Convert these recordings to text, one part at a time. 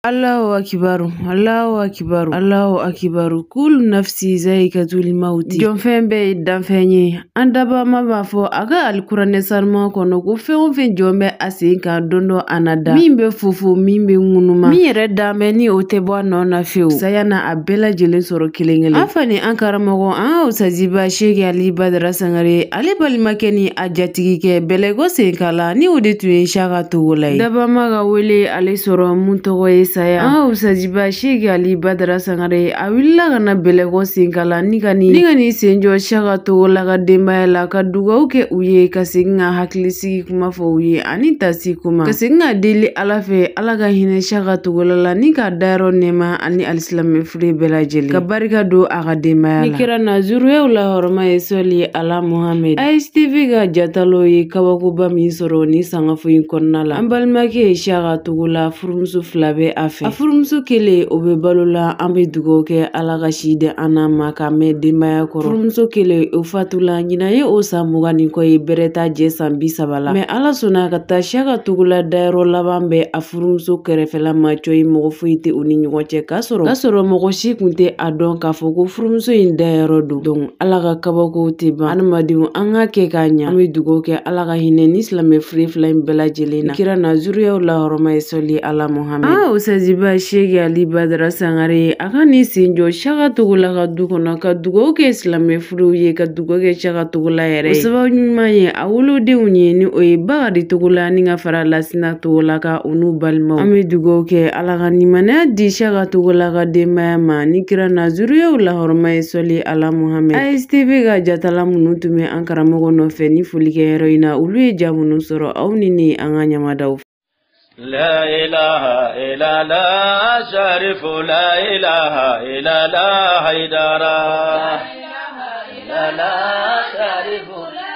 Allahu akibaru, Allahu akibaru, Allahu akibaru. Kulu nafsi zaikatul mauti. Jɔnfɛn bɛɛ ye danfɛn ye. An dabama b'a fɔ a ka alikuranɛ sanuman kɔnɔ ko fɛn o fɛn jɔn bɛ a sen kan don dɔ a na da. Min bɛ fofo, min bɛ ŋunuma. Min yɛrɛ danbɛ ni o tɛ bɔ a nɔ na fiyewu. Saya na a bɛɛ lajɛlen sɔrɔ kelen kelen. An fani an karamɔgɔ an Usaziba Seki Ali Badara Sangare ale balimakɛ ni a jatigikɛ Bɛlɛko Senkala ni o de tun ye Saka Togola ye. Dabama ka wele ale sɔrɔ mun tɔgɔ ye Saya. An Usaziba Seki Ali Badara Sangare a wulila ka na Bɛlɛko Senkala ni ka ni sen jɔ Saka Togola ka denbaya la ka dugawu kɛ u ye ka segin ka hakilisigi kuma fɔ u ye ani tasi kuma. Ka segin ka deli Ala fɛ Ala ka hinɛ Saka Togola la ni ka dayɔrɔ nɛɛma ani alisilamɛ fure bɛɛ lajɛlen. Ka barika don a ka denbaya la. Ni kɛra Nazuruyaw la hɔrɔma ye sɔli Ala Muhamɛd. ASTV ka jatalo ye kabakoba min sɔrɔ ni sangafo in kɔnɔna la. An balimakɛ ye Saka Togola furumuso 2 bɛ a fɛ. A furumuso kelen o bɛ balo la an bɛ dugawu kɛ Ala ka si di an n'a ma ka mɛn denbaya kɔrɔ. Furumuso kelen o fatula ɲinan ye o san 20 ni kɔ ye bɛrɛ ta jɛ san 30 la. Mɛ Ala sɔnna ka taa Saka Togola dayɔrɔ laban bɛ a furumuso kɛrɛfɛla ma coyi mɔgɔ foyi tɛ u ni ɲɔgɔn cɛ k'a sɔrɔ mɔgɔ si kun tɛ a dɔn k'a fɔ ko furumuso in dayɔrɔ don. Donc Ala ka kabako tɛ ban. Adamadenw an ka kɛ k'a ɲa. An bɛ dugawu kɛ Ala ka hinɛ ni silamɛ fure 2 in bɛɛ lajɛlen na. Kira Nazuruyaw la hɔrɔma ye sɔli Ala Muhamɛd. An Usaziba Seki Ali Badara Sangare a ka ni sen jɔ Saka Togola ka du kɔnɔ ka dugawu kɛ silamɛ furew ye ka dugawu kɛ Saka Togola yɛrɛ ye. O sababu ɲuman ye a wolodenw ye ni o ye Bakari Togola ni ka fara Lasina Togola ka u n'u balimaw. An bɛ dugawu kɛ Ala ka nimaniya di Saka Togola ka denbaya ma ni kira Nazuruyaw la hɔrɔma ye sɔli Ala Muhamɛd. ASTV ka jatala minnu tun bɛ an karamɔgɔ nɔfɛ ni folikɛyɔrɔ in na olu ye ja minnu sɔrɔ aw ni ne an ka ɲamadaw. لا إله إلا لا شريف لا إله إلا لا حيدرا لا إله إلا لا شريف لا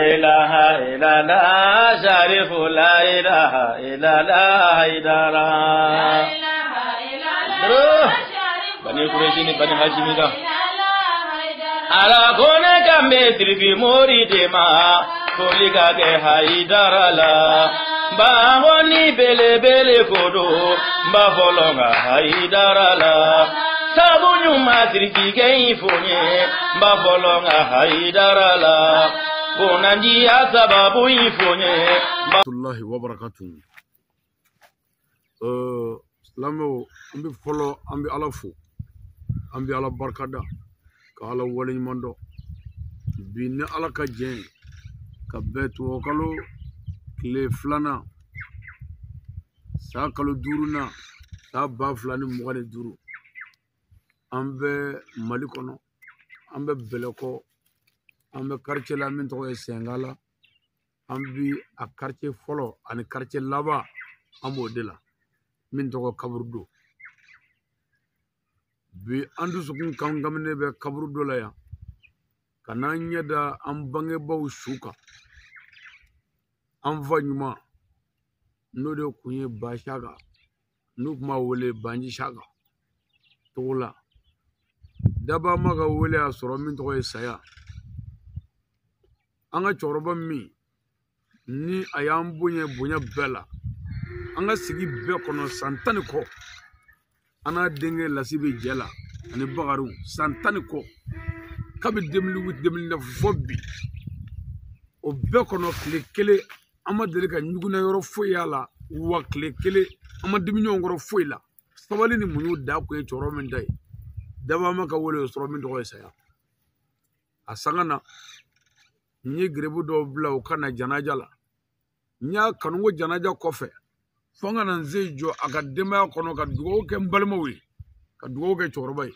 إله إلا لا شريف لا إله إلا لا حيدرا بني قريش بني هاشم على كونك متر في مريد ما Kolika ke Haidara la Bangoni bele bele kodo Bafolonga Haidara la Sabunyu matriki ke ifonye Bafolonga Haidara la Bonanji asababu ifonye Allahi wa barakatuh. Lamo ambi follow ambi alafu ambi ala barkada ka ala wali mando binne ala ka jen ka betu kalo kile flana sa kalo duruna sa ba flani mugane duru ambe malikono ambe beleko ambe quartier la min to Sengala ambi a quartier folo ani quartier laba ambo dela min to kaburdo bi andu sukun kan gamne be kaburdo la ya kana nyada am bange baw shuka am vanyuma no de kunye ba shaga no kuma wole banji shaga tola daba maga wole asoro min to Saya anga choroba mi ni ayam bunya bela anga sigi be kono santani ko ana denge lasibe jela ani bagaru santani ko kabi 2008-2009 fobi o be kono kle ama dele ka nyuguna yoro foyala wa kle ama diminyo ngoro foyla sabali ni munyu da ko e choro men dai daba maka wole soro min do Saya asangana ni grebu do bla o kana janaja la nya kanungo janaja kofe fonga na nzejo akadema kono ka dugo ke mbalmawi ka dugo ke chorba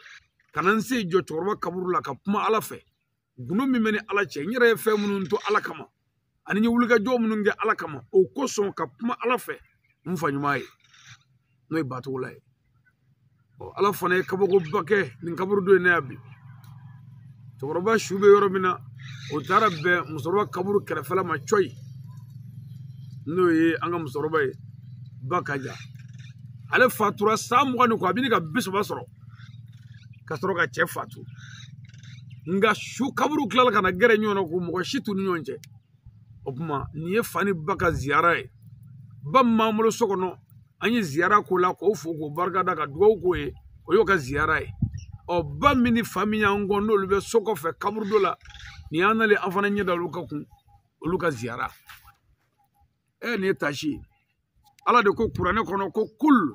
kana nzejo chorba kaburu la ka puma ala fe gunu mi meni ala che nyire fe munun to ala kama ani ni wulga jo munun ge ala kama o koson ka puma ala fe mfanyumai noy batu lay o ala fane kabogo bake nin kaburu do ne abi chorba shube yoro mina o tarabe musoroba kaburu kerefala ma choy no ye anga musoroba bakaja ale fatura samugani ko abini ka bisoba soro ka soro ka che fatu nga shu kaburu klala kana gere nyono ko mo shitu nyonje opuma niye fani baka ziara ba mamulo sokono anyi ziyara ko la ko fo ko barka da ka dugaw ko ye o yo ka ziyara ye o ba mini famille ngondo lu be soko fe kaburdo la ni anale afana nyeda lu ka kun olu ka ziyara ni tashi ala de ko qur'ane kono ko kul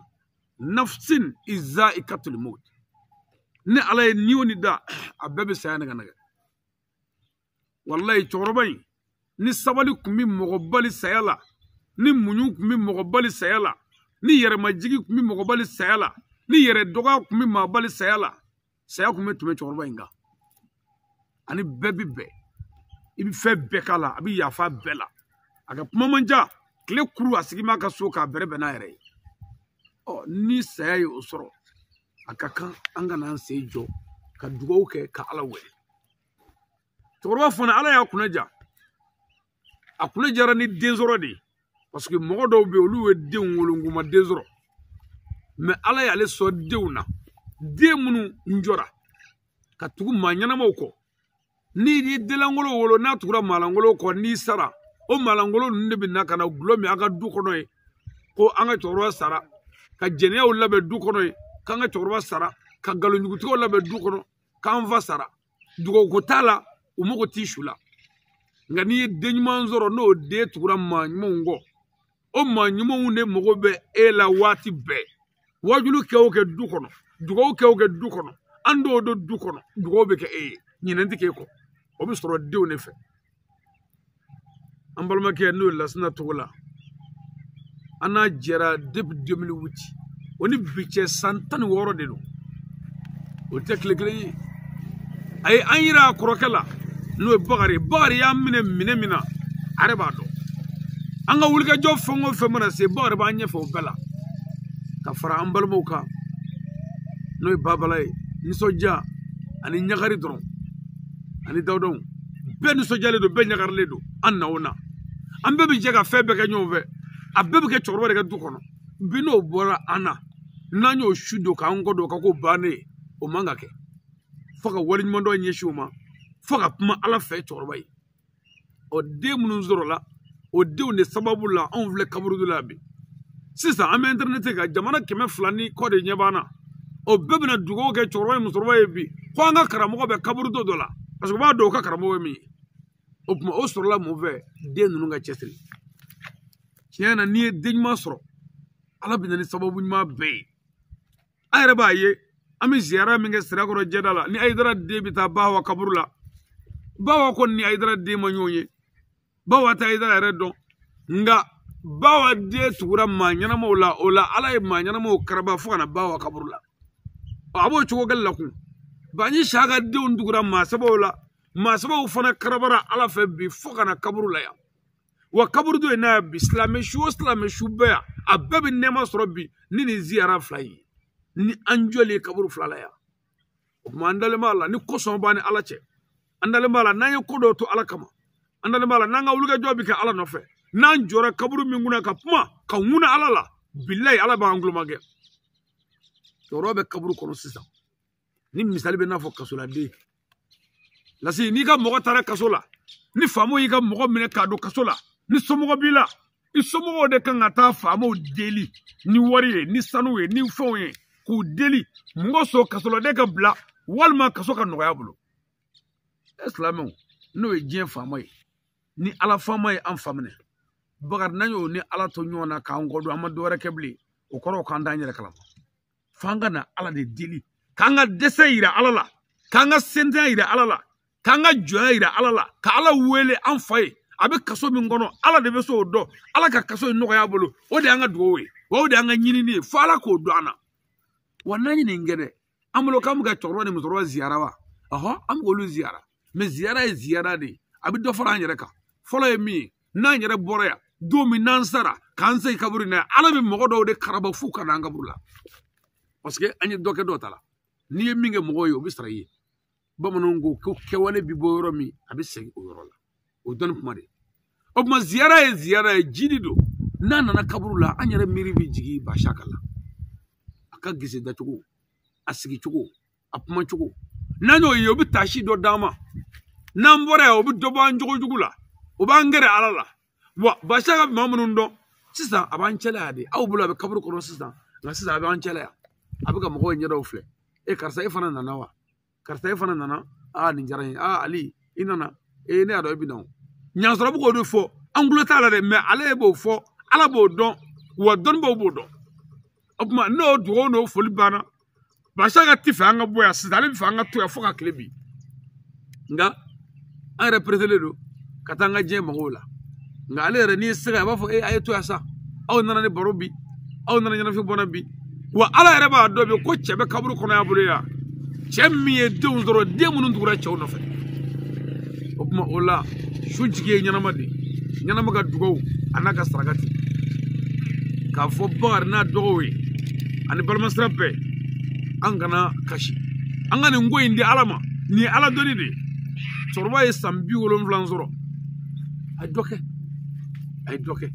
nafsin izaikatul maut ni ala ni woni da abebe sayana ganaga wallahi chorobay ni sabali kumi mogobali sayala ni munyu kumi mogobali sayala ni yere majigi kumi mogobali sayala ni yere doga kumi mabali sayala saya kumi tume chorobay nga ani bebi be ibi fe bekala abi yafa bela aga pumanja kle kuru asigi maka soka berebe na yere ni saya yo soro akakan anga nan sejo ka dugo ke ka ala we toroba fona ala ya kunaja akuna jara ni denzoro de parce que mo do be olu we den wolunguma denzoro mais ala ya le so deuna de munu njora ka tugu manyana moko ni di delangolo wolo na tugura malangolo ko ni sara o malangolo nde bi nakana glomi aga du kono e ko anga toroba sara ka jenya o labe du kono e kanga toroba sara ka galo nyuguti o labe du kono kan va sara dugo ko tala o moko tishula ngani denyman zoro no de tugura manyo o manyo ne mogo be ela wati be wajulu ke o ke du kono dugo ke o ke du kono ando do du kono dugo be ke nyinenti ke ko o bi soro de o ne fe ambalma ke no lasna tugula ana jera depuis 2008 oni biche santani woro de do o teklekle ay anyira krokela no bagari ya mine mina areba do anga wulga jo fongo femana se bagari ba nya fo bela ka fara ambalmo ka no babalay ni soja ani nyagari dron ani dawdon ben soja le do ben nyagar le do annawna ambe bi jega febe ka nyove abebe ke chorwa de ka du kono bino bora ana nanyo shudo ka ngodo ka ko bane o manga ke foka wali mondo nyeshuma foka puma ala fe chorwa yi o de munun zoro la o de ne sababu la on vle kaburu de la bi sisa am internet ga jamana keme flani ko de nyebana o bebe na dugo ke chorwa yi musorwa yi bi ko anga karamo ko be kaburu do la parce que ba do ka karamo mi o puma o soro la move de nunu nga chesri kiana ni denyma soro ala binani sababu nyma be ayre ba ye ami ziyara minge sira ko jedala ni aydara de bita bawa kaburula bawa kon ni aydara de manyonye bawa ta aydara reddo nga bawa de tugura manyana mawla ola ala e manyana maw karaba fana bawa kaburula abo chugo gallaku bani shaga de undugura ma sabola ma sababu fana karabara ala fe bi fokana kaburula ya wa kaburu do na bi islame shu ba ababe nema sorobi ni ziyara fly ni anjole kaburu flala ya o mandale mala ni koson bani ala che andale mala nanye kodo to ala kama andale mala nanga wuluga jobi ka ala no fe nan jora kaburu minguna ka puma ka nguna ala la billahi ala ba anglo mage to robe kaburu kono sisa ni misali be na fo kasola de lasi ni ka mogo tara kasola ni famo yi ka mogo mine ka do kasola ni somogo bila isomogo de kan ata famo deli ni wari ni sanuwe ni fonwe ku deli ngoso kasolo de ka bla walma kaso ka no yabulo islamu no e jien famo yi ni ala famo yi am famne bagar nanyo ni ala to nyona ka ngodo amado re kebli o koro kan danyere kala fanga na ala de deli kanga deseira ala la kanga sendaira ala la kanga joira ala la ka ala wele am fay abe kaso min gono ala de be so do ala ka kaso no ya bolo o de anga dowe o de anga nyini ni fala ko do ana wanani ni ngede amulo kam ga toro ni mutoro ziyara wa aha am go lu ziyara me ziyara e ziyara de abi do fara nyere ka folo e mi na nyere boroya do mi nansara kan sai kaburi na ala bi mo do de karaba fuka na ngabula parce que anyi doke do tala ni e minge mo yo bistrayi bamonongo ko kewale bi boyoro mi abi sey o yorola o don pumade o ma ziyara e jidido nana na kaburula anyere miri bi jigi ba shakala aka gise da chugo asigi chugo apuma chugo nanyo yo bi tashi do dama nambore o bi do ban jugo jugula o ba ngere alala wa ba shaka mamunundo sisan a b'an cɛla de aw bolo a bɛ kaburu kɔnɔ sisan nka sisan a b'an cɛla yan a bɛ ka mɔgɔw ɲɛdaw filɛ karisa e fana nana wa karisa e fana nana nin diyara n ye Ali i nana ne y'a dɔn i bɛ na o ɲansɔrɔ bɛ k'o de fɔ an tulo t'a la dɛ mɛ ale b'o fɔ Ala b'o dɔn wa dɔnnibaw b'o dɔn o tuma n'o dugawu n'o foli banna Bashaka ti fɛ an ka bɔ yan sisan ale bɛ fɛ an ka to yan fo ka tile bi nka an yɛrɛ pereselen don ka taa an ka diɲɛ mɔgɔw la nka ale yɛrɛ n'i se ka a b'a fɔ a ye to yan sa aw nana ni baro bi aw nana ɲɛnafin bɔnna bi wa Ala yɛrɛ b'a dɔn bi ko cɛ bɛ kaburu kɔnɔ y'a bolo yan cɛ min ye denw sɔrɔ den minnu tugura cɛw nɔfɛ o tuma o la su jigi ye ɲɛnama de ɲɛnama ka dugawu a n'a ka sarakati k'a fɔ Bakari n'a dɔgɔw ye ani balimasira bɛɛ an kana kasi an ka nin ko in di Ala ma nin ye Ala dɔnni de ye cɛkɔrɔba ye san 70 sɔrɔ a ye dɔ kɛ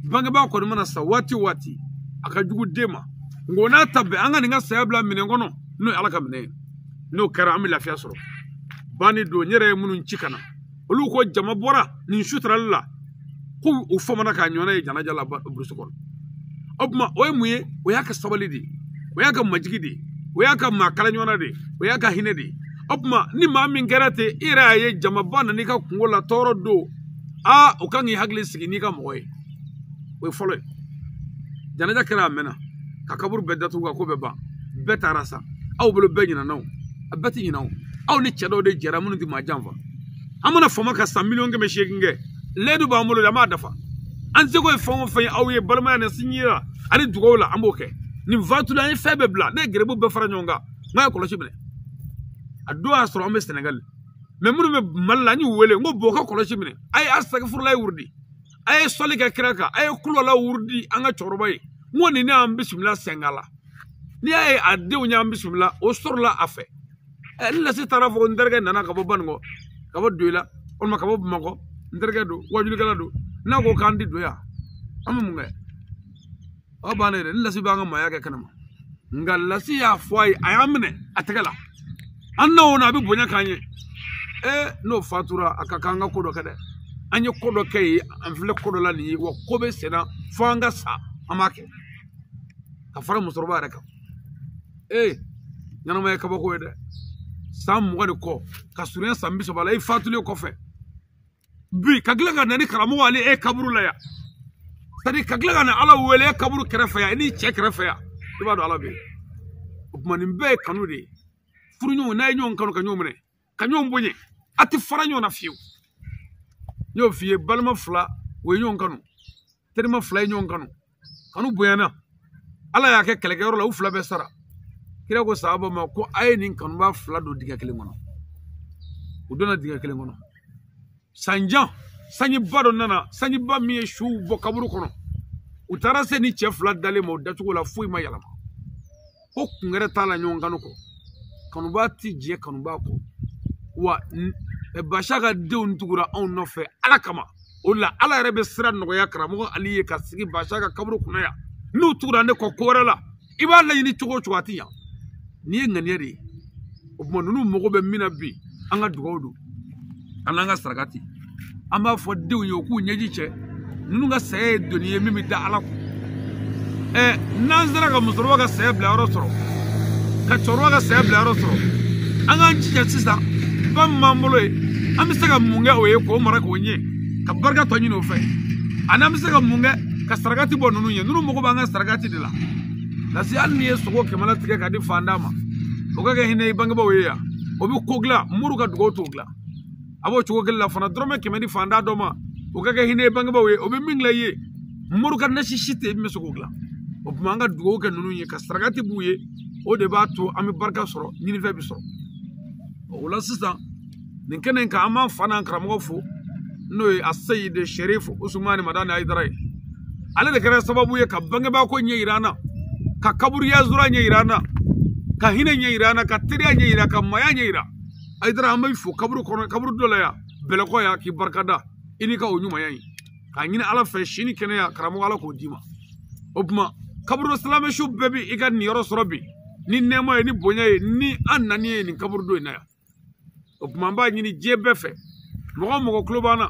bangebaa kɔni mana sa waati o waati a ka jugu den ma nka o n'a ta bɛɛ an ka nin ka saya bila minɛn kɔnɔ n'o ye Ala ka minɛn ye n'o kɛra an bɛ lafiya sɔrɔ banni don n yɛrɛ ye minnu ci ka na olu ko jama bɔra nin sutarali la ko u famana k'a ɲɔgɔnna ye janaja la burusi kɔnɔ o tuma o ye mun ye o y'a ka sabali de ye o y'a ka majigi de ye o y'a ka maa kala ɲɔgɔnna de ye o y'a ka hinɛ de ye o tuma ni maa min kɛra ten i yɛrɛ y'a ye jamaba nan'i ka kungo la tɔɔrɔ don o kan k'i hakili sigi n'i ka mɔgɔ ye o ye fɔlɔ ye janaja kɛra a mɛnna ka kaburu bɛɛ datugu ka ko bɛɛ ban bɛɛ taara sa aw bolo bɛɛ ɲinana o a bɛɛ tɛ ɲina o aw ni cɛ dɔw de jɛra minnu tɛ maa janfa an mana fama ka san 1,800,000 kɛ ledu b'an bolo an b'a dafa an seko ye fɛn o fɛn ye aw ye balimaya ni sinji la ani dugawu la an b'o kɛ nin fatula an ye fɛn bɛɛ bila ne ye gɛrɛbu bɛɛ fara ɲɔgɔn kan n'a ye kɔlɔsi minɛ a don y'a sɔrɔ an bɛ Senegal mɛ minnu bɛ Mali la an y'u wele n ko bɔn ka kɔlɔsi minɛ a ye asagifurulayi wurudi a ye sɔli kɛ kira kan a ye kulɔla wurudi an ka cɛkɔrɔba ye n ko nin ne y'an bisimila Sɛngala n'i y'a ye a denw y'an bisimila o sɔrɔla a fɛ ni lasi taara fɔ n terikɛ nana ka bɔ Banikɔ ka bɔ Doila walima ka bɔ Bamakɔ n terikɛ don wajulikɛla don n'a ko k'an di don yan an bɛ mun kɛ aw b'an yɛrɛ ni lasi b'an ka maaya kɛ kɛnɛma nka lasi y'a fɔ a ye a y'an minɛ a tɛgɛ la an n'o na a bɛ bonya k'an ye n'o fatura a ka kan an ka ko dɔ kɛ dɛ an ye ko dɔ kɛ yen an filɛ ko dɔ la nin ye wa ko bɛ senna fo an ka sa an b'a kɛ ka fara musokɔrɔba yɛrɛ kan ɲɛnama ye kabako ye dɛ san 20 de kɔ ka surunya san 30 la i fatulen kɔfɛ bi ka tila ka na ni karamɔgɔ ani kaburu la yan c'est-à-dire ka tila ka na Ala wele kaburu kɛrɛfɛ yan i n'i cɛ kɛrɛfɛ yan i b'a dɔn Ala bɛ yen o tuma nin bɛɛ ye kanu de ye furuɲɔgɔn n'a ye ɲɔgɔn kanu ka ɲɔgɔn minɛ ka ɲɔgɔn bonya a tɛ fara ɲɔgɔn na fiyewu n y'o f'i ye balima fila o ye ɲɔgɔn kanu terima fila ye ɲɔgɔn kanu kanu bonyana Ala y'a kɛ kɛlɛkɛyɔrɔ la u fila bɛɛ sara kira ko sahaba ma ko a ye nin kanuba fila don dingɛ kelen kɔnɔ u donna dingɛ kelen kɔnɔ sanjan sanjiba dɔ nana sanjiba min ye suw bɔ kaburu kɔnɔ u taara se ni cɛ fila dalen ma o dacogo la foyi ma yɛlɛma ko kungɛrɛ t'a la ɲɔgɔn kanu kɔ kanuba ti jɛ kanuba kɔ wa Bashaka denw tugura anw nɔfɛ Ala kama o la Ala yɛrɛ bɛ sira nɔgɔya karamɔgɔ Ali ye ka sigi Bashaka kaburu kunna yan n'u tugura ne kɔ ko wɛrɛ la i b'a laɲini cogo o cogo a ti yan nin ye ŋaniya de ye o tuma ninnu mago bɛ min na bi an ka dugawu don an n'an ka sarakati an b'a fɔ denw ye u k'u ɲɛji cɛ ninnu ka saya ye doni ye min bɛ da Ala kun n'an sera ka musokɔrɔba ka saya bila yɔrɔ sɔrɔ ka cɛkɔrɔba ka saya bila yɔrɔ sɔrɔ an k'an jija sisan ba min b'an bolo ye an bɛ se ka mun kɛ o ye k'o mara k'o ɲɛ ka barika tɔ ɲini o fɛ ani an bɛ se ka mun kɛ ka sarakati bɔ ninnu ye ninnu mago b'an ka sarakati de la lasi hali n'i ye sogo 100 tigɛ ka di fanda ma o ka kɛ hinɛ i bangebaaw ye yan o bɛ ko dilan muru ka dugawu t'o dilan a b'o cogo kelen la fana dɔrɔmɛ 100 di fanda dɔ ma o ka kɛ hinɛ i bangebaaw ye o bɛ min dilan i ye muru ka nasi si tɛ min bɛ se k'o dilan o tuma an ka dugawu kɛ ninnu ye ka sarakati b'u ye o de b'a to an bɛ barika sɔrɔ ɲinifɛn bɛ sɔrɔ o la sisan nin kɛnɛ in kan an b'an fa n'an karamɔgɔ fo n'o ye a Seyidi Sherif Usumani Madani Ayidara ye ale de kɛra sababu ye ka bangebaa ko ɲɛ yira an na ka kaburiya zura ɲɛ yira an na ka hinɛ ɲɛ yira an na ka teriya ɲɛ yira ka maya ɲɛ yira Ayidara an bɛ fo kaburu kɔnɔ kaburu dɔ la yan bɛlɛkɔ yan k'i barikada i n'i ka o ɲumanya ye k'a ɲini Ala fɛ sini kɛnɛya karamɔgɔ Ala k'o d'i ma o tuma kaburu silamɛsu bɛɛ bi i ka nin yɔrɔ sɔrɔ bi ni nɛɛma ye ni bonya ye ni an nani ye nin kaburu dɔ in na yan o tuma an b'a ɲini diɲɛ bɛɛ fɛ mɔgɔ o mɔgɔ tulo b'an na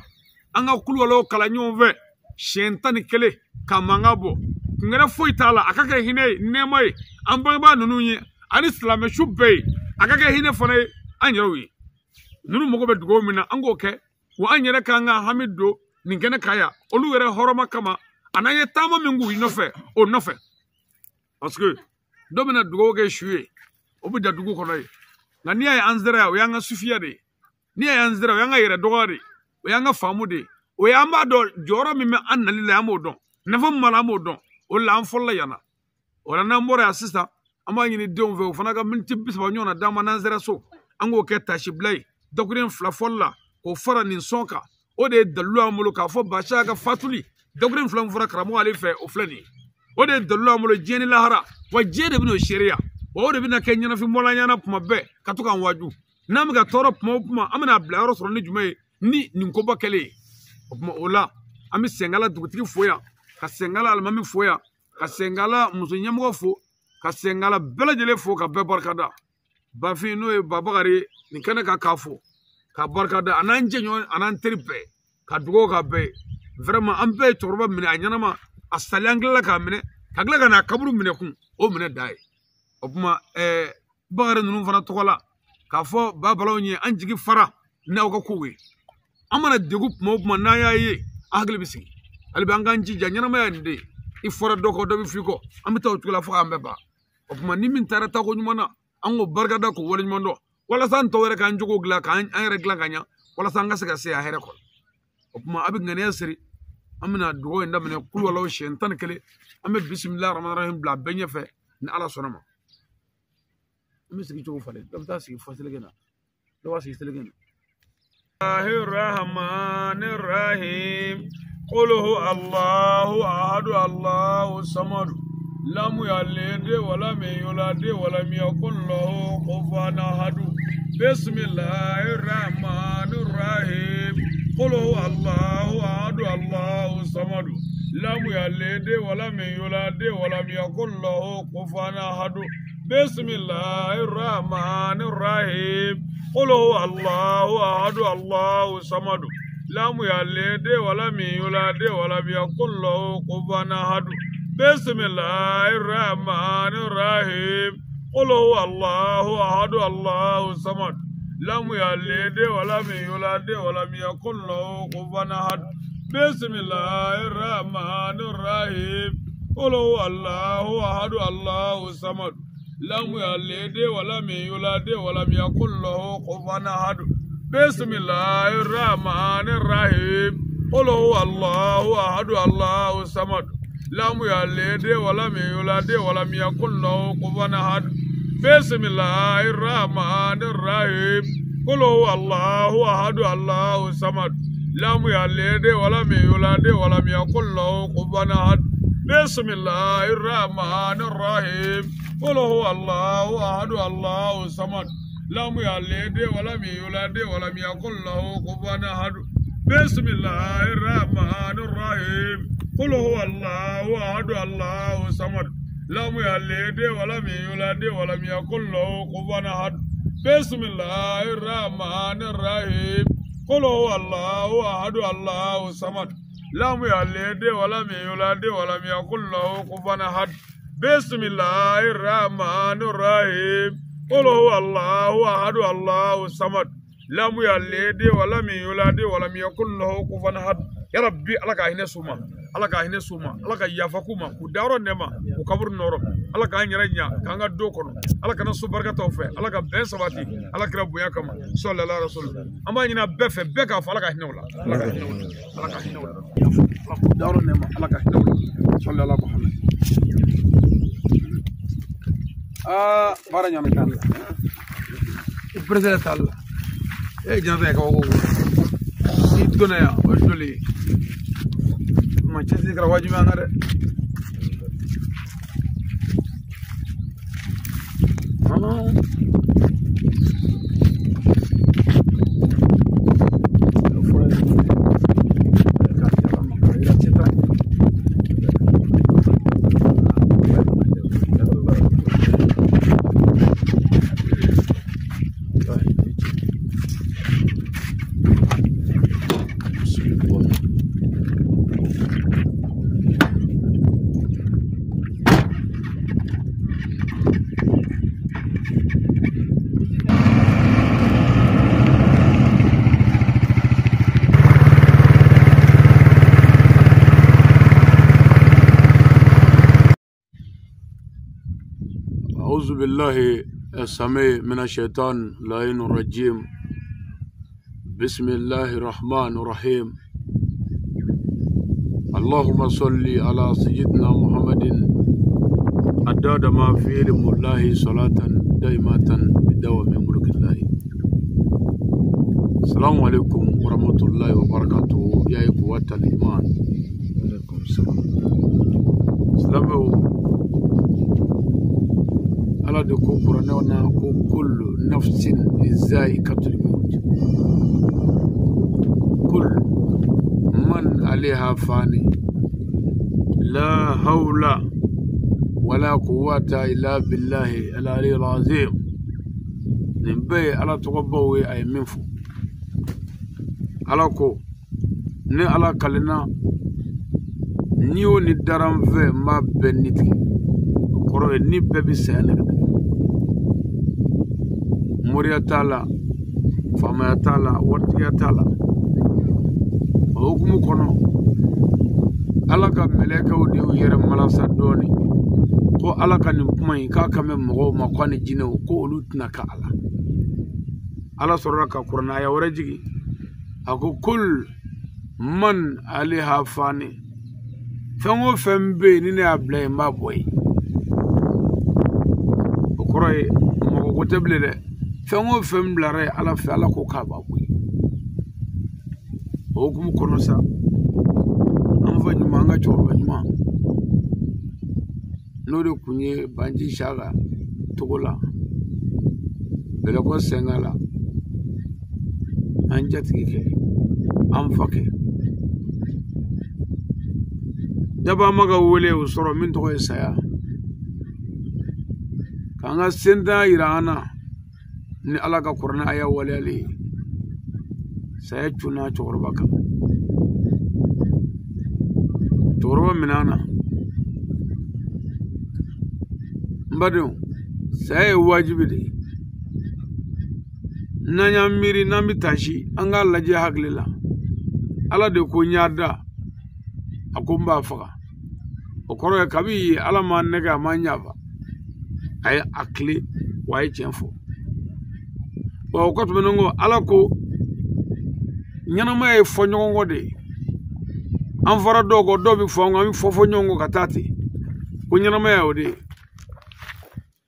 an ka kulubaliw kalan ɲɔgɔn fɛ shentani kele kamangabo ngere foitala akaka hine nemai ambaba nununye ani islame shubbe akaka hine fone anyrowi nunu mogo be dugo mina ango ke wa anyere kanga hamido ningene kaya oluwere horoma kama anaye tama mingu inofe o nofe parce que domina dugo ke shuye obu da dugo kono yi na niya ya anzera o yanga sufiya de niya ya anzera o yanga yere dogari o yanga famu de o yamba do joro mi me annali la amodon nafa mala amodon o la amfolla yana o la nambore assista ama nyini don ve o fanaga minti bisba nyona dama nanzera so ango ke tashi blay dokurin flafolla ko fara nin sonka o de dalu amulo ka fo basha ga fatuli dokurin flam fara kramo ali fe o flani o de dalu amulo jeni lahara wa jede bino sharia o de bina kenya na fi mola nyana puma be katuka waju nam ga toro puma amana blaro soro ni jume ni ko bakele puma ola ami sengala dugutigi foya ka sengala almami foya ka sengala musunyamo fo ka sengala bela jele fo ka be barkada ba fi no e babagari ni kana ka kafo ka barkada anan jenyo anan tripe ka dugo ka be vraiment am be torba mine anyama asalangla ka mine kagla kana kaburu mine kun o mine dai opuma bagare nunu fana tokola ka fo babalaw nyi anjigi fara na ko kuwe amana degu puma na yayi agli bisi albi anganji janyana ma yande ifora doko do bi fiko amita tula fo ambe ba opuma ni min tarata ko nyumana ango bargada ko wala nyumondo wala san to were kan jogo gla kan an regla kanya wala san ga sega se a here ko opuma abi ngane asri amina dugo enda mene kul wala shentan kele amme bismillahir rahmanir rahim bla benye fe na ala sonama amme sigi jogo fale dam ta sigi fasile gena do wasi sile gena Rahmanir Rahim qul huwa Allahu ahad Allahu samad lam yalid wa lam yulad wa lam yakul lahu kufuwan ahad bismillahir rahmanir rahim qul huwa Allahu ahad Allahu samad lam yalid wa lam yulad wa lam yakul lahu kufuwan ahad bismillahir rahmanir rahim قل هو الله أحد الله الصمد لم يلد ولم يولد ولم يكن له كفوا أحد بسم الله الرحمن الرحيم قل هو الله أحد الله الصمد لم يلد ولم يولد ولم يكن له كفوا أحد بسم الله الرحمن الرحيم قل هو الله أحد الله الصمد لم يلد ولم يولد ولم يكن له كفوا أحد بسم الله الرحمن الرحيم قل هو الله أحد الله الصمد لم يلد ولم يولد ولم يكن له كفوا أحد بسم الله الرحمن الرحيم قل هو الله أحد الله الصمد لم يلد ولم يولد ولم يكن له كفوا أحد بسم الله الرحمن الرحيم قل هو الله أحد الله الصمد لم يلد ولم يولد ولم يكن له كفوا أحد بسم الله الرحمن الرحيم قل هو الله أحد الله الصمد لم يلد ولم يولد ولم يكن له كفوا أحد بسم الله الرحمن الرحيم قل هو الله أحد الله الصمد لم يلد ولم يولد ولم يكن له كفوا أحد بسم الله الرحمن الرحيم قل هو الله أحد الله الصمد لم يلد ولم يولد ولم يكن له كفوا أحد يا ربي الله كاهنا سوما الله كاهنا سوما الله كيافكوما كدارو نما كبر نورو الله كاهنيرنيا كانغا دوكون الله كنا سوبركا توفى الله كبن سباتي الله كربويا كما صلى الله عليه وسلم اما نينا بف بكا فالله كاهنا ولا الله كاهنا ولا الله كاهنا ولا دارو نما الله كاهنا ولا صلى الله محمد baranya mekan president Allah jangan kau itu na ya wajuli macam sih kalau wajib anggar أعوذ بالله السميع من الشيطان اللعين الرجيم بسم الله الرحمن الرحيم اللهم صل على سيدنا محمد عدد ما في علم الله صلاة دائمة بدوام ملك الله. السلام عليكم ورحمة الله وبركاته يا قوة الإيمان. وعليكم السلام. سلام على دكو قرنا كل نفس ذائقة الموت كل من عليها فاني لا حول ولا قوة إلا بالله العلي العظيم. نبي على تقبوي أي منفو على كو ني على كلنا نيو ندرم في ما بنيتي كرو ني بيبي سنه مريا تالا فما تالا وتيا تالا حكم كونو على كملك وديو يرم ملاسا دوني ko ala ka nin kuma in ka kame mɔgɔw ma ko ni jinɛw ko olu tɛna ka ala sɔrɔla ka kuranaya wɛrɛ jigi a ko kul man aliha fani fɛn o fɛn bɛ yen ni ne y'a bila yen n b'a bɔ yen o kɔrɔ ye mɔgɔ ko tɛ bilen dɛ fɛn o fɛn bilara yen ala fɛ ala ko k'a b'a bɔ yen o hukumu kɔnɔ sa an fa ɲuman an ka cɛkɔrɔba ɲuman n'o de kun ye Banji Saka Togo la Bɛlɛkɔ Sɛnga la an jatigi kɛ an fa kɛ daba ma ka wele o sɔrɔ min tɔgɔ ye Saya k'an ka senta yira an na ni ala ka kuranaya waleyali ye Saya cunna cɛkɔrɔba kan cɛkɔrɔba minɛ an na Badon Saya ye wajibi de n'an y'an miiri n'an bɛ taasi an k'a lajɛ hakili la ala de ko n y'a da a ko n b'a faga o kɔrɔ ye kabi ye ala ma nɛgɛ a ma ɲafa a ye a tile wa a ye tiɲɛ fɔ wa o kɔ tɛmɛnen kɔ ala ko ɲɛnamaya ye fɔ ɲɔgɔn kɔ de ye an fara dɔw kɔ dɔw bɛ fɔ an kɔ an bɛ fɔ ɲɔgɔn kɔ ka taa ten ko ɲɛnamaya o de ye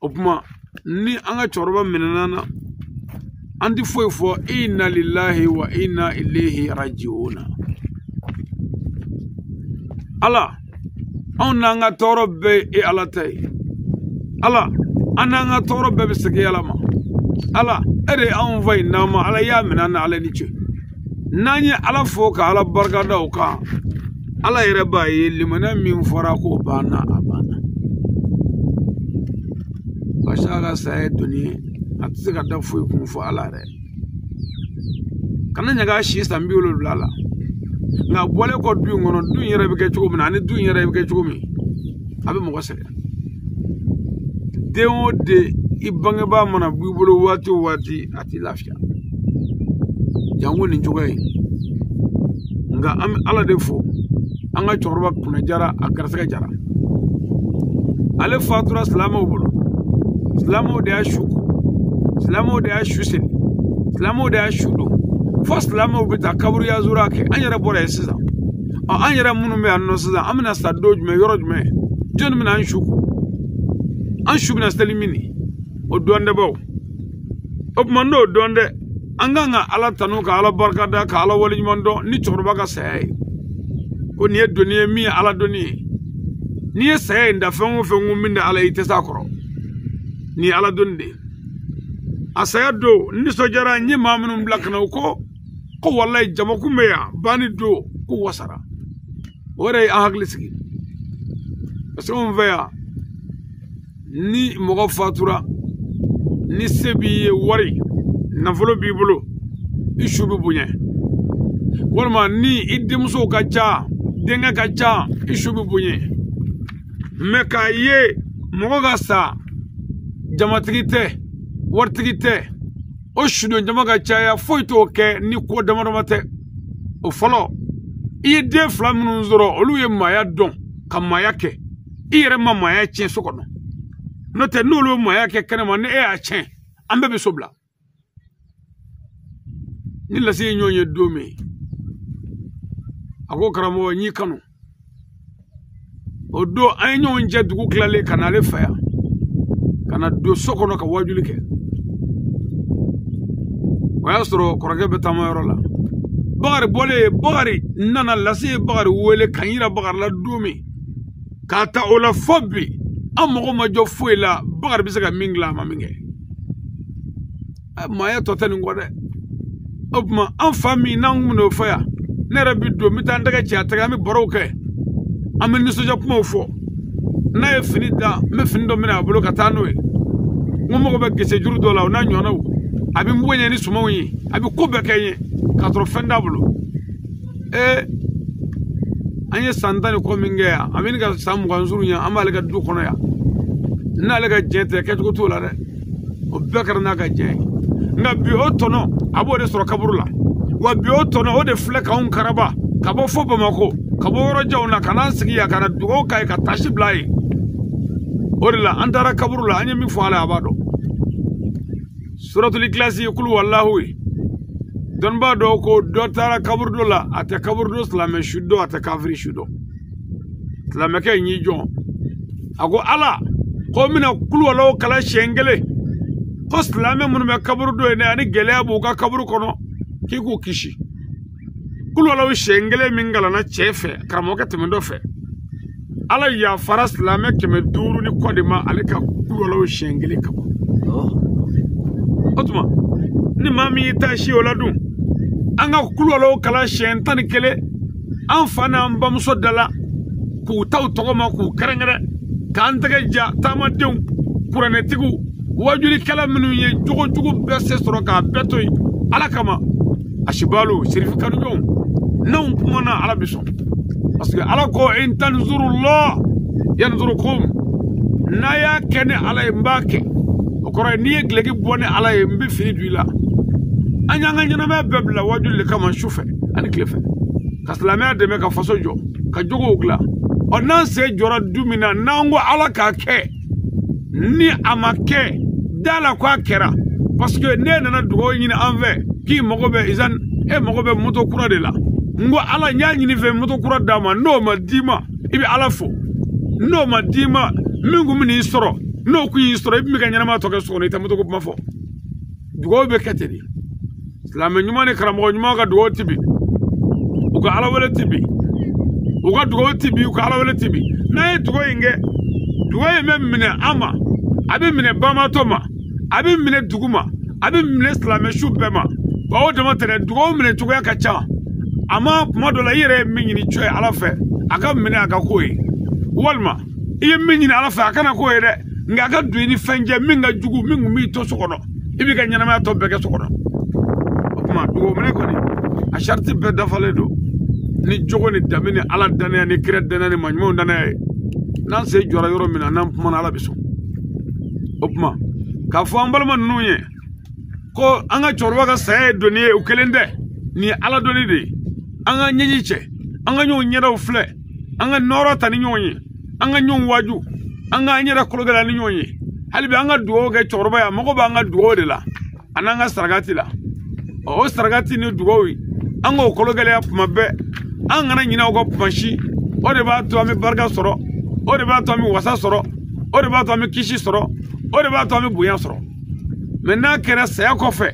o kuma ni an ka cɛkɔrɔba minɛna na an tɛ foyi fɔ inna lillahi wa inna ilayhi raji'un ala anw n'an ka tɔɔrɔ bɛɛ ye ala ta ye ala an n'an ka tɔɔrɔ bɛɛ bɛ segin ala ma ala e de anw fa in n'an ma ala y'a minɛ na ala ni cɛ n'an ye ala fo ka ala barika da o kan ala yɛrɛ b'a ye limaniya min fɔra k'o banna a banna Basa ka saya doni a tɛ se ka da foyi kun fɔ ala yɛrɛ kana ɲaga si san 70 la nka bɔlen kɔ du in kɔnɔ du in yɛrɛ bɛ kɛ cogo min na ani du in yɛrɛ bɛ kɛ cogo min a bɛ mɔgɔ sɛgɛn den o den i bangebaa mana b'i bolo waati o waati a t'i lafiya jango nin cogo in nka an bɛ ala de fo an ka cɛkɔrɔba kunna jara a garisɛgɛ jara ale fatura silamɛw bolo silamɛw de y'a su ko silamɛw de y'a su seli silamɛw de y'a su don fo silamɛw bɛ taa kaburu yazura kɛ an yɛrɛ bɔra yen sisan an yɛrɛ minnu bɛ yan nɔ sisan an bɛna sa don jumɛn yɔrɔ jumɛn jɔnni bɛna an su ko an su bɛna seli min o dɔn dɛ baw o tuma n'o dɔn dɛ an kan ka ala tanu ka ala barika da ka ala waleɲuman dɔn ni cɛkɔrɔba ka saya ye ko nin ye doni ye min ye ala doni ye n'i ye saya in da fɛn o fɛn ko min de ala i tɛ s'a kɔrɔ ni ala doni de a saya don nisɔndiyara n ye maa minnu bila ka na o ko walayi jamakun bɛ yan banni don ko wasara o yɛrɛ ye an hakili sigi parce que anw fɛ yan ni mɔgɔ fatura ni se b'i ye wari nafolo b'i bolo i su bɛ bonya walima ni i denmuso ka ca denkɛ ka ca i su bɛ bonya mɛ k'a ye mɔgɔ ka sa jamatigi tɛ waritigi tɛ o sudon jama ka caya foyi t'o kɛ ni ko damadama tɛ o fɔlɔ i ye den fila minnu sɔrɔ olu ye maaya dɔn ka maaya kɛ i yɛrɛ ma maaya tiɲɛ so kɔnɔ no te n'olu maya ke kɛnɛma ni e y'a tiɲɛ an bɛɛ bɛ so bila ni lase ye ɲɔgɔn ye don min a ko karamɔgɔ n'i kanu o don an ye ɲɔgɔn jɛ dugu tilalen ka na ale fɛ yan ka na don so kɔnɔ ka wajuli kɛ o y'a sɔrɔ kɔrɔkɛ bɛ taamayɔrɔ la Bakari bɔlen Bakari nana lase ye Bakari wele ka yira Bakari la don min k'a ta o la fɔ bi an mago ma jɔ foyi la Bakari bɛ se ka min dilan a ma min kɛ maaya tɔ tɛ nin kɔ dɛ o tuma an fa min n'an kun bɛ n'o fɔ yan ne yɛrɛ bɛ don n bɛ taa n tɛgɛ ci a tɛgɛ an bɛ barow kɛ an bɛ nisɔndiya kumaw fɔ n'a ye fini da n bɛ fini dɔ minɛ a bolo ka taa n'o ye n ko mago bɛ gese juru dɔ la o n'a ɲɔgɔnnaw a bɛ n bɔ ɲɛ ni sumanw ye a bɛ ko bɛɛ kɛ n ye k'a sɔrɔ fɛn t'a bolo an ye san 10 ni kɔ min kɛ yan a bɛ ni ka san 20 suru ɲɛ an b'ale ka du kɔnɔ yan n'ale ka diɲɛ tɛ kɛcogo t'o la dɛ o bɛɛ kɛra n'a ka diɲɛ ye nka bi o tɔnɔ a b'o de sɔrɔ kaburu la wa bi o tɔnɔ o de filɛ k'anw karaba ka bɔ fo Bamako ka bɔ yɔrɔjanw na ka n'an sigi yan ka na dugawu k'a ye ka tasi bila a ye o de la an taara kaburu la an ye min fɔ ala a b'a dɔn suratul Ikhlas kulu wallahu ye dɔnniba dɔw ko dɔ taara kaburu dɔ la a tɛ kaburu dɔ silamɛ su dɔn a tɛ kafiri su dɔn silamɛkɛ in y'i jɔ a ko ala ko n bɛna kulu wallahu kala siɲɛ 1 ko silamɛ minnu bɛ kaburu dɔ ye ani gɛlɛya b'u ka kaburu kɔnɔ k'i k'u kisi kulu wallahu siɲɛ 1 min kalanna cɛ fɛ karamɔgɔkɛ tɛmɛntɔ fɛ ala yafara silamɛ 500 ni kɔ de ma ale ka kulu wallahu siɲɛ 1 kama o tuma ni maa min y'i ta si o la dun an ka kulu wallahu kala siɲɛ 11 an fa n'an bamuso dala k'u taw tɔgɔma k'u kɛrɛnkɛrɛn k'an tɛgɛ ja taamadenw kuranɛtigiw wajulikɛla minnu ye jogojugu bɛɛ se sɔrɔ k'a bɛɛ to yen ala kama asibalu sirifi kanuɲɔgɔnw n'anw kumana ala bi sɔn parce que ala ko in tanzurullah yanzurukum n'a y'a kɛ ni ala ye n b'a kɛ o kɔrɔ ye n'i ye gileki bɔ ni ala ye n bɛ fini don i la an y'an ka ɲɛnamaya bɛɛ bila wajuli de kama su fɛ ani tile fɛ ka silamɛya dɛmɛ ka faso jɔ ka jogow dilan ɔ n'an sen jɔra du min na n'an ko ala k'a kɛ ni a ma kɛ da la ko a kɛra parce que ne nana dugawu ɲini an fɛ k'i mago bɛ izan e mago bɛ moto kura de la n ko ala n y'a ɲini fɛ moto kura d'a ma n'o ma d'i ma i bɛ ala fo n'o ma d'i ma min kun bɛ n'i sɔrɔ n'o kun y'i sɔrɔ i bɛ ka ɲɛnamaya tɔ kɛ so kɔnɔ i tɛ moto ko kuma fɔ dugawu bɛ kɛ ten de silamɛ ɲuman ni karamɔgɔ ɲuman ka dugawu ti bi u ka ala wele ti bi u ka dugawu ti bi u ka ala wele ti bi n'a ye dugawu in kɛ dugawu in bɛ minɛ an ma a bɛ minɛ bamatɔ ma a bɛ minɛ dugu ma a bɛ minɛ silamɛ su bɛɛ ma wa o dama tɛnɛ dugawu minɛ cogoya ka ca a ma kuma dɔ la i yɛrɛ ye min ɲini cɔ ye ala fɛ a ka minɛ a ka ko ye walima i ye min ɲini ala fɛ a kana k'o ye dɛ nka a ka don i ni fɛn jɛ min ka jugu min kun b'i to so kɔnɔ i b'i ka ɲɛnamaya tɔ bɛɛ kɛ so kɔnɔ o tuma dugawu minɛ kɔni a sariti bɛɛ dafalen don ni jogo ni danbe ni ala danaya ni kira danaya ni maɲumanw danaya ye n'an sen jɔra yɔrɔ min na n'an kumana ala bɛ sɔn o tuma k'a fɔ an balima ninnu ye ko an ka cɛkɔrɔba ka saya ye doni ye u kelen tɛ nin ye ala dɔnni de ye an ka ɲɛji cɛ an ka ɲɔgɔn ɲɛdaw filɛ an ka nɔrɔ ta ni ɲɔgɔn ye an ka ɲɔgɔn waju an k'an yɛrɛ kologɛla ni ɲɔgɔn ye hali bi an ka dugawu kɛ cɛkɔrɔba ye a mago b'an ka dugawu de la a n'an ka sarakati la o sarakati ni dugawu an k'o kologɛlɛya tuma bɛɛ an kana ɲinɛ o ka kuma si o de b'a to an bɛ barika sɔrɔ o de b'a to an bɛ wasa sɔrɔ o de b'a to an bɛ kisi sɔrɔ o de b'a to an bɛ bonya sɔrɔ mɛ n'a kɛra saya kɔfɛ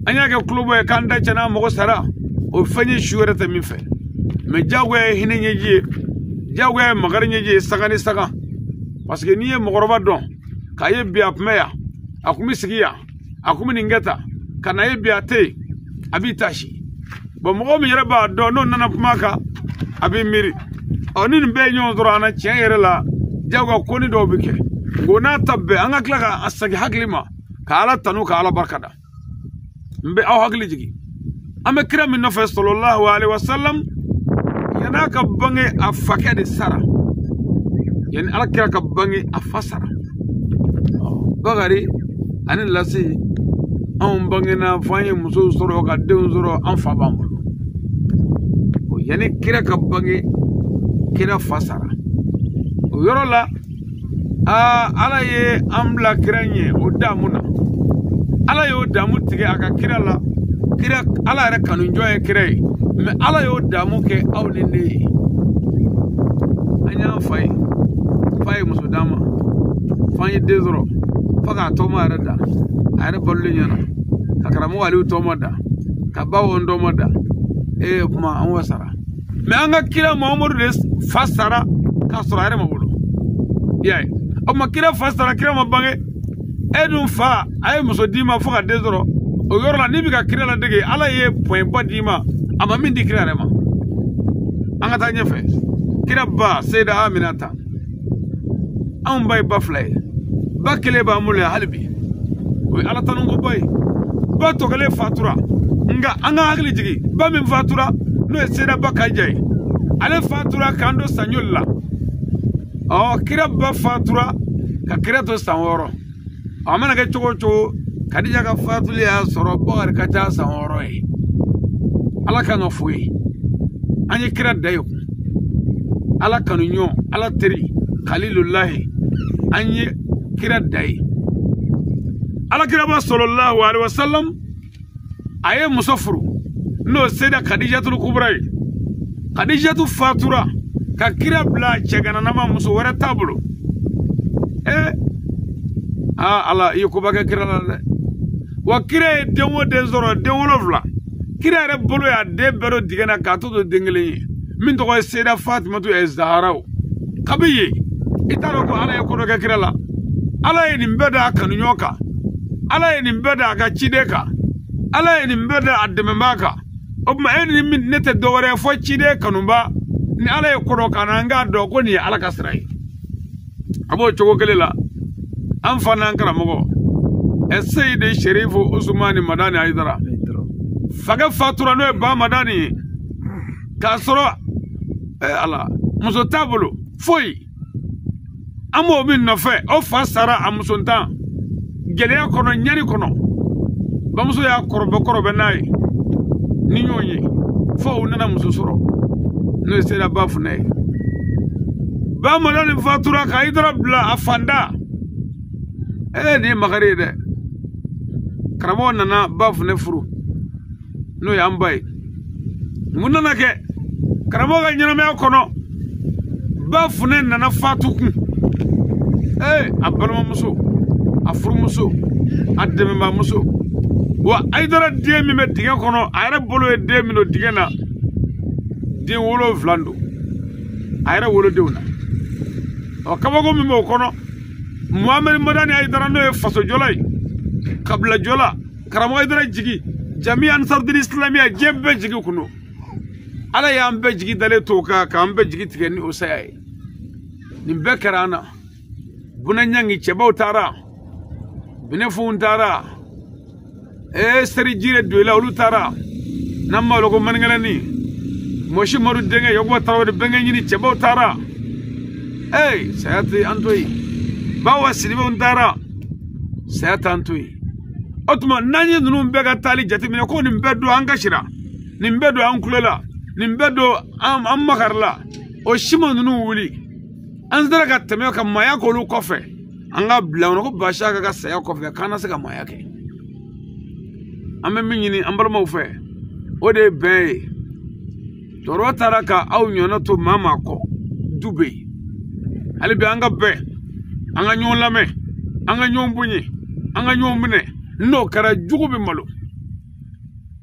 an y'a kɛ kulobɔ ye k'an da cɛ n'an mago sara o fɛn ye su yɛrɛ tɛ min fɛ mɛ diyagoya ye hinɛ ɲɛji ye diyagoya ye makari ɲɛji ye saga ni saga parce que n'i ye mɔgɔkɔrɔba dɔn k'a ye bi a tun bɛ yan a kun bɛ sigi yan a kun bɛ nin kɛ tan ka na ye bi a tɛ yen a b'i taasi bon mɔgɔ min yɛrɛ b'a dɔn n'o nana kuma kan a b'i miiri ɔ ni nin bɛɛ ye ɲɔgɔn sɔrɔ an na tiɲɛ yɛrɛ la diyagoya ko ni dɔw bɛ kɛ ngo n'a ta bɛɛ an ka tila ka segin hakili ma ka ala tanu ka ala barika da n bɛ aw hakili jigin an bɛ kira min nɔfɛ sallallahu alaihi wasallam yan'a ka bange a fakɛ de sara yani ala kira ka bange a fa sara Bakari ani lase anw bangena fɔ an ye musow sɔrɔ ka denw sɔrɔ an fa b'an bolo yani kira ka bange kira fa sara o yɔrɔ la ala ye ambla kiranye o damuna ala ye o damu tige aka kira la kira ala re kanu joye kire me ala ye o damu ke awni ne anya fay muso dama fay dezoro faga to ma rada are bollu nyana kakaramo wali to moda ka bawo ndo moda kuma an wasara me anga kira muhammadu des fasara ka surare mabudu yayi amma kira fasara kira mabange edun fa ay muso dima faga dezoro o yorla ni biga kira la dege ala ye point badima ama min di kira rema anga ta nyefe kira ba sayda aminata an bay baflay bakele ba mule halbi o ala tanungo bay ba to gele fatura nga anga hagli jigi ba min fatura no sayda bakajay ale fatura kando sanyolla o kira ba fatura ka kira to sanworo amana ga chogo kadija ka fatuli ya soro bogar ka ta sanworo ala kan fuyi anyi kira dayo ala kanunyo ala teri khalilullah anyi kira dai ala kira ba sallallahu alaihi wasallam aye musafuru no seda khadijatul kubra khadijatu fatura ka kira bla chegana nama muso wara tablo ala yukuba ka kira la wa kira denwo denzoro denwo vla kira re bolo ya de bero digena ka to dengele min to seda fatima to ezahara kabiye itaro ko ala yakono ka kira la ala ye nimbeda kanu nyoka ala ye nimbeda ka chideka ala ye nimbeda ademembaka obma eni min nete dowore fo chide kanumba ni ala yakono kananga do ko ni ala kasrai abo chogo kelela am fanan karamogo Sayyid Sherifu Usmani Madani Aidara faga fatura no ba madani kasoro ala muso tabulu foi amo bin no fe o fasara amusonta gele kono nyani kono ba muso ya korbe nay ni nyonyi fo nana muso soro no sera bafu nay ba madani fatura ka Aidara bla afanda ni magari de karamo nana bafu ne furu no yambai munana ke karamo ga nyana me kono bafu ne nana fatuku abalma muso afuru muso ademe ma muso wa Aidara de mi me diga kono ayra bolo e de mi no diga na de wolo vlando ayra wolo dewna o kabago mi mo kono Muhammad Madani Aidara no faso jolay kabla jola karamo Aidara jigi jami ansar din islamia jebbe jigi kuno ala ya ambe jigi dale toka ka ambe jigi tigeni osay nimbe karana bunanyangi chebau tara binefu tara seri jire doila ulu tara namma logo mangalani moshi maru denge yogo tawde benga nyini chebau tara sayati antoi bawa silibe tara sayati antoi otuma nanye nunu mbega tali jati mine ko nimbedo angashira nimbedo ankulela nimbedo ammakarla o shimo nunu wuli anzara ka teme ka maya ko lu kofe anga blawno ko bashaka ka saya kofe kana se ka maya ke amme minyini ambalma ufe ode be toro taraka au nyono to mama ko dube ali be anga be anga nyolame anga nyombunyi anga nyombune no kara jugo be malo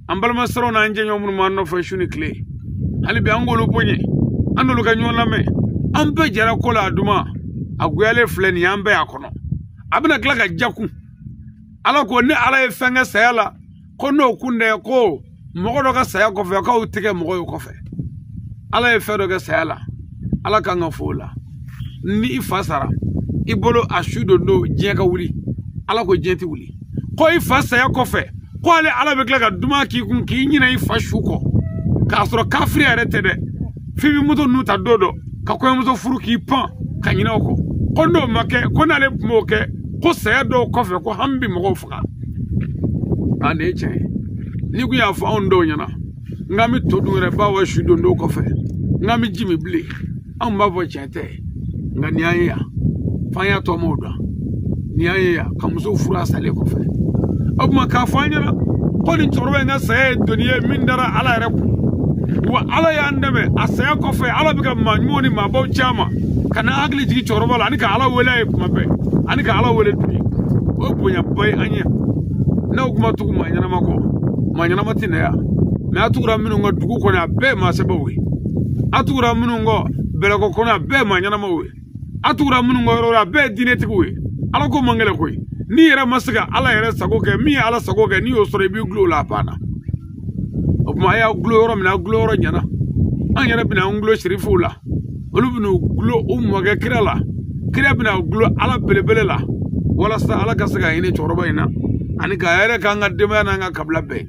ambalma soro na anje nyomun manno fa shuni clé ali be angolo bonye andolo ka nyolame ambe jara kola aduma agwele fleni ambe akono abina klaka jaku ala ko ne ala e fenga sayala ko no kunde ko mogodo ka saya ko fe ka utike mogo ko fe ala e fedo ka sayala ala ka ngafola ni ifasara ibolo ashudo no jenga wuli ala ko jenti wuli ko ifasa ya ko fe ko ale ala be klaka duma ki kun ki nyina ifashu ko ka soro kafri arete de fibi muto nuta dodo ka ko muto furu ki pan ka nyina ko ko no make ko na le moke ko saya do ko fe ko hambi mo fuka ane che ni ku ya fa ondo nyana ngami todure ba wa shudo ndo ko fe ngami jimi bli am ba bo chete ngani aya fanya to moda ni aya kamuso fura sale ko fe abuma ka fanya na ko ni chorwe nga saye duniya min dara ala reku wa ala ya ndame asaya ko fe ala bika manyoni mabaw chama kana agli jigi chorwa la anika ala wele mabe anika ala wele duni o bunya bay anya na kuma tugu manyana mako manyana matina ya me atura minu ngo dugu ko na be ma sebawi atura minu ngo bele ko kona be manyana mawe atura minu ngo ro be dineti ko we ala ko mangale ko ni yera masga ala yera sago ke mi ala sago ke ni o sore bi glo la pana o ma ya glo mina glo nyana an yera bina nglo shirifu la olu binu glo ga kirala kira bina glo ala belebele la wala sa ala kasaga ine choroba ina ani ga yera kanga dema na nga kabla be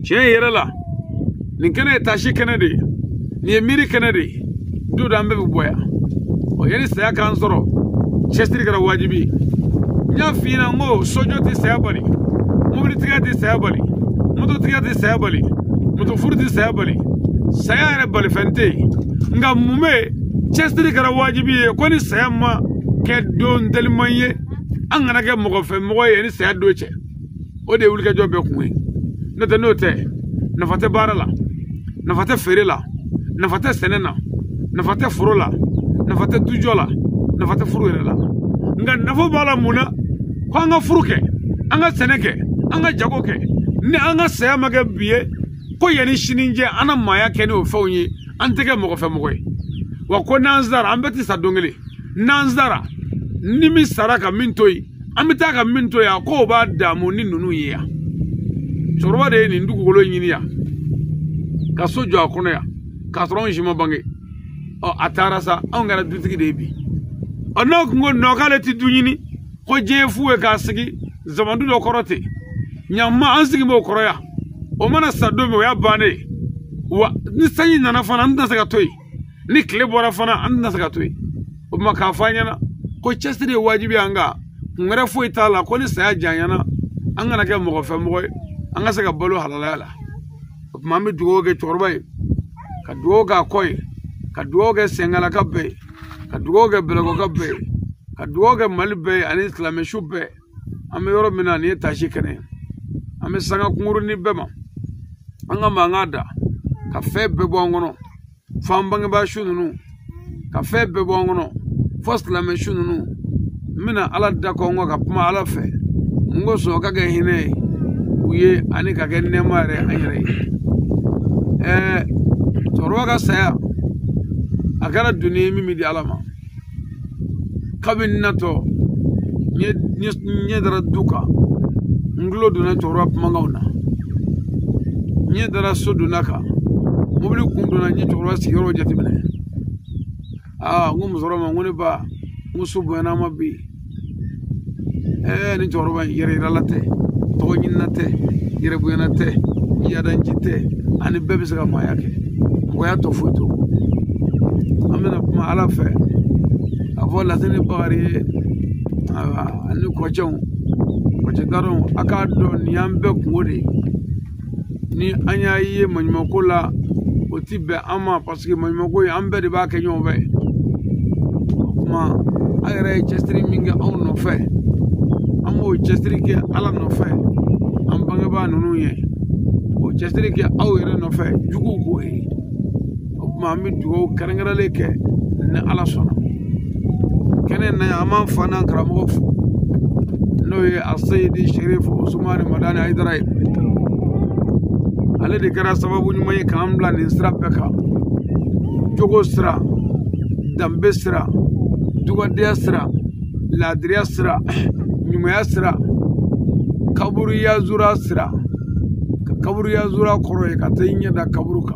che yera la ni kene tashi kene de ni emiri kene de du dambe boya o yeri sa kan soro chestri gara wajibi nya fina ngo sojo ti sayabali mobili tiga ti sayabali moto tiga ti sayabali moto furu ti sayabali sayare bali fente nga mume chestri gara wajibi ko ni sayama ke don delmanye angana ke mogo fe mogo ye ni sayado che o de wulke jobe kuwe note note na fate barala na fate ferela na fate senena na fate furula na fate dujola na fate furuela nga nafo bala muna ko anga furuke anga seneke anga jagoke ni anga saya mage biye ko yani shininje ana maya kene o fawnyi antege mogo fe mogo wa ko nanzara ambeti sadongele nanzara nimi saraka mintoyi amita ka mintoyi ko ba damu ni nunu ya chorwa de ni ndugu golo nyini ya ka sojo akono ya ka tron jima bange o atarasa on ngara dutigi de bi ono ngo no kale ti dunyini ko jefu e ka sigi zamandu do korote nyamma ansigi mo koroya o mana sado me ya bane wa ni sanyi nana fana nda saka toy ni klebora fana anda saka toy o ma ka fanya na ko chestre wajibi anga ngara fo itala ko ni saya janyana anga na ke mo fe mo anga saka balo halala o ma mi duoge chorbay ka duoga koy ka duoge sengala kabbe ka duoge belago kabbe ka duoge malbe ani islame shubbe ame yoro mina ni tashi kene ame sanga kunguru ni bema anga mangada ka febe bongono fambange ba shununu ka febe bongono first la me shununu mina ala da ko ngo ka puma ala fe ngo so ka ge hine uye ani ka ge nemare anyere torwaga saya agara duniya mimi di alama kabin nato nye dara duka nglo duna torwa mangauna nye dara sodunaka mobili kunduna nye torwa sigaro jatimene ngum zoroma ngone ba musubu na mabi ni torwa yere ralate to nyinnate yere buyanate yadanjite ani bebe saka mayake ko ya to foto amena kuma ala fe avola tene bari ani ko daron aka do ni ambe kungode ni anya yiye manyimako la otibe ama parce que manyimako ambe de ba kenyo be kuma ayre chestri minga on no fe amo chestri ke ala no fe ambanga ba nunu ye o chestri ke awere no fe jugu ko e kuma mi duo karangara ke na ala sona kenen na amam fana karamo no ye asayidi sharif usman madani haidara ale de kara sababu nyuma ye kamla ni strapeka jogo sra dambe sra duga desra la driasra nyuma yasra kaburu ya zura sra kaburu ya zura koroye ka tanya da kaburuka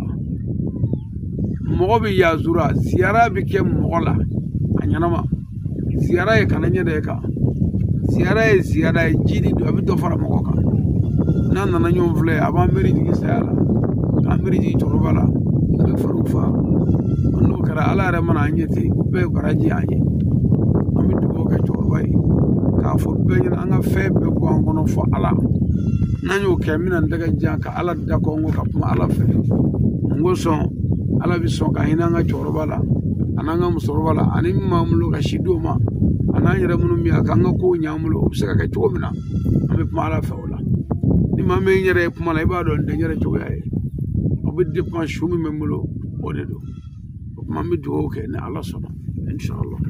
mogobi ya zura siara bike mogola anyanama siara ye kananya de ka siara jidi do abi do fara mogoka nana na nyom vle aba meri di sala ameri di torobala be farufa no kara ala re mana anyeti be baraji anye ami do ko torbai ka fo be nyina anga fe be ko ngono fo ala nanyo kemina ndaga jaka ala da ko ngo ka ala fe ngo so ala bi so ka hina nga torobala ananga musorwala ani mamulo ka shidoma ananyira munu mi akanga ko nyamulo obsaka ka chomina ame pamala fawla ni mame nyere pamala ibado ndanyere chogaye obidde pa shumi memulo odedo mame do ke na Allah sona inshallah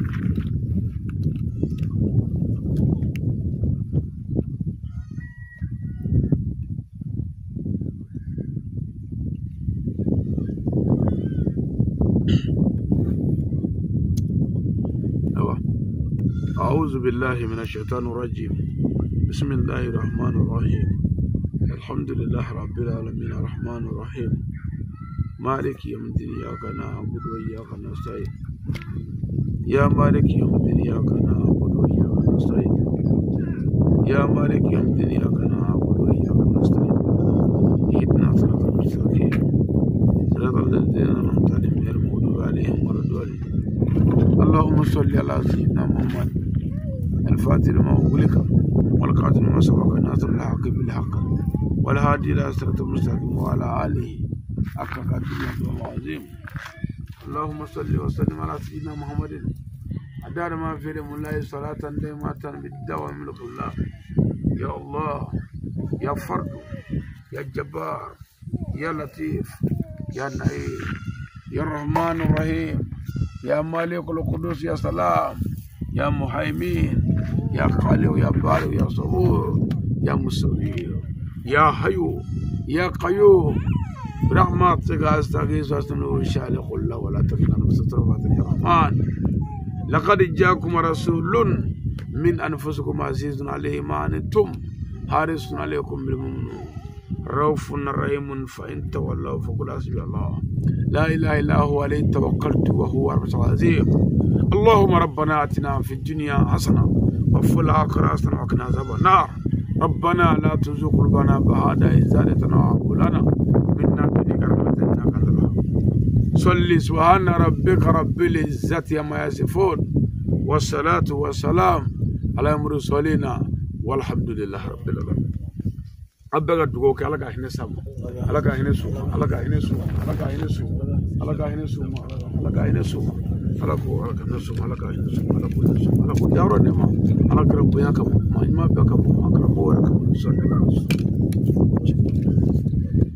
أعوذ بالله من الشيطان الرجيم بسم الله الرحمن الرحيم الحمد لله رب العالمين الرحمن الرحيم مالك يوم الدين إياك نعبد وإياك نستعين يا مالك يوم الدين إياك نعبد وإياك نستعين يا مالك يوم الدين إياك نعبد وإياك نستعين اهدنا صراط المستقيم صراط الذين أنعمت عليهم غير المغضوب عليهم ولا الضالين اللهم صل على سيدنا محمد الفاتح لما أغلق والقاتل ما سبق ناصر الحق بالحق والهادي إلى صراط المستقيم وعلى آله حق قدره العظيم اللهم صل وسلم على سيدنا محمد أدار ما في علم الله صلاة دائمة بالدوام ملك الله يا الله يا فرد يا جبار يا لطيف يا نعيم يا الرحمن الرحيم يا مالك القدوس يا سلام يا محيمين يا خالق يا بارئ يا صبور يا مصور يا حي يا قيوم برحمتك استغيث واستغفر شالق الله ولا تكلنا مستطرفات يا رحمن لقد جاءكم رسول من انفسكم عزيز عليه ما عنتم حارس عليكم بالمؤمنين رؤوف رحيم فان تولوا فقل حسبي الله لا اله الا هو عليه توكلت وهو رب العظيم اللهم ربنا اتنا في الدنيا حسنه وفي الاخره حسنه وقنا عذاب النار ربنا لا تزغ قلوبنا بعد إذ هديتنا وهب لنا من لدنك رحمة إنك أنت الوهاب صل سبحان ربك رب العزة عما يصفون والصلاة والسلام على المرسلين والحمد لله رب العالمين أبغى تقولك على كأنه سام على كأنه سوم على كأنه سوم على كأنه سوم على كأنه سوم على كأنه سوم على كأنه سوم على كأنه سوم على كأنه سوم على كأنه دارو نما على كرب بياكم ما بياكم ما كرب بوركم صلى الله عليه وسلم